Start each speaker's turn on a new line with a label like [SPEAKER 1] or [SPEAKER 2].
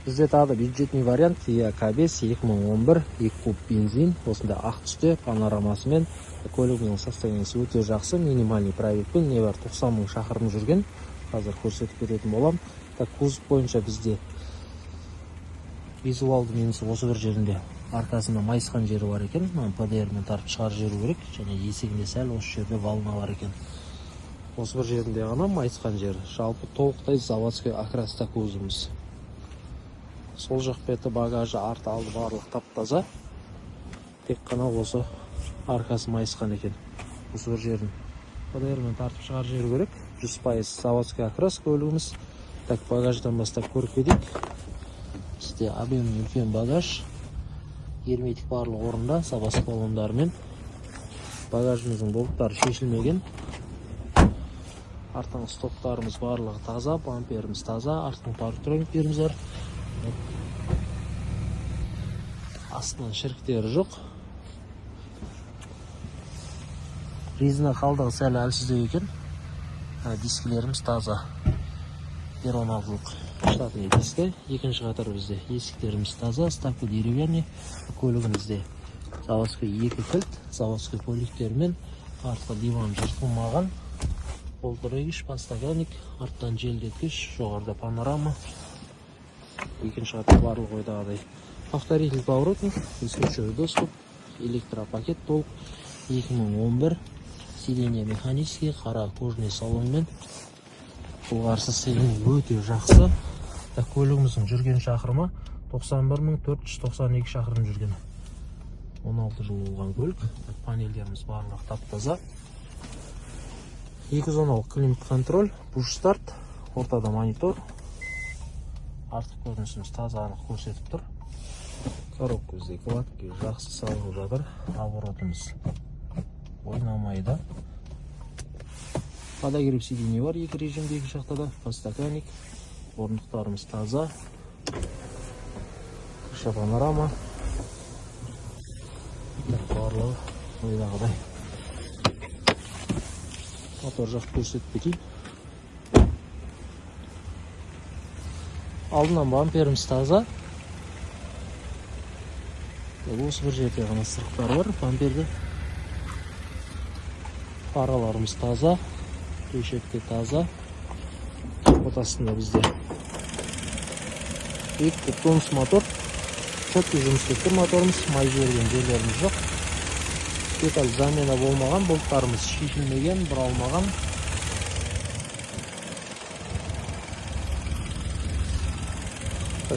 [SPEAKER 1] Бізде тағы да бюджетный вариант Kia K5 2011 2 куб бензин. Осында ақ түсте панорамасымен. Көлігінің состояниесі өте жақсы, минимальный пробегпен, небар 90 мың шақырым жүрген. Қазір көрсетіп беретін болам. Так, кузов бойынша бізде визуалды минусы осы бір жерінде арқасында майысқан жері бар екен. ПДР-мен тартып шығарып жіберу керек. Және есігінде сәл осы жерде волна бар екен. Осы бір жерінде ғана майысқан жері. Жалпы толықтай заводской окраста кузовымыз. Сол жақ беті, багажы, арты, алды барлық тап-таза. Тек қана осы арқасы майысқан екен. Осы бір жерін ПДР-мен тартып шығарып жіберу керек. 100% заводской окрас көлігіміз. Так, багаждан бастап көріп кетейік. Бізде объемный үлкен багаж. Герметик барлық орында, запас колондарымен. Багажымыздың болттары шешілмеген. Артың стоптарымыз барлығы таза, бамперіміз таза, артың парктрониктеріміз бар. Астынан шіріктері жоқ. Резина қалдығы сәл әлсіздеу екен. Дискілеріміз таза. 1.16-лық штатный диски. Екінші қатар бізде есіктеріміз таза, стапы деревянный. Көлігімізде заводской 2 кілт, заводской көліктермен, артқы диван жыртылмаған. Полтырегіш, подстаканник, арттан желдеткіш, жоғарда панорама. Екінші қатар барлық ойдағыдай. Повторитель поворотник, исключой доступ, электропакет толық, 2011, сиденье механический, қара кожный салонмен. Бұлғарсы сиденье өте жақсы. Көлігіміздің жүрген шақырымы 91.492 шақырым жүрген. 16 жыл болған көлік. Панельдеріміз барлық тап-таза. 210 климат контроль, push старт, ортада монитор. Артық көрінісіміз таза анық көрсетіп тұр. Коробка бізде гладкий, жақсы салынып жатыр. Оборотымыз ойнамайды. Подогрев сиденье бар, екі режимде, екі жақта да. Подстаканник, орындықтарымыз таза. Крыша панорама. Барлығы ойдағыдай. Мотор жақ көрсетіп кетейін. Алдынан бамперіміз таза. Осы бір жерде ғана сырықтар бар бамперде. Фараларымыз таза. Төшекте таза. Ортасында бізде 2 тонус мотор. Четкий жұмыс істеп тұр моторымыз. Май жіберген жерлеріміз жоқ. Деталь замена болмаған, болттарымыз шешілмеген, бұралмаған.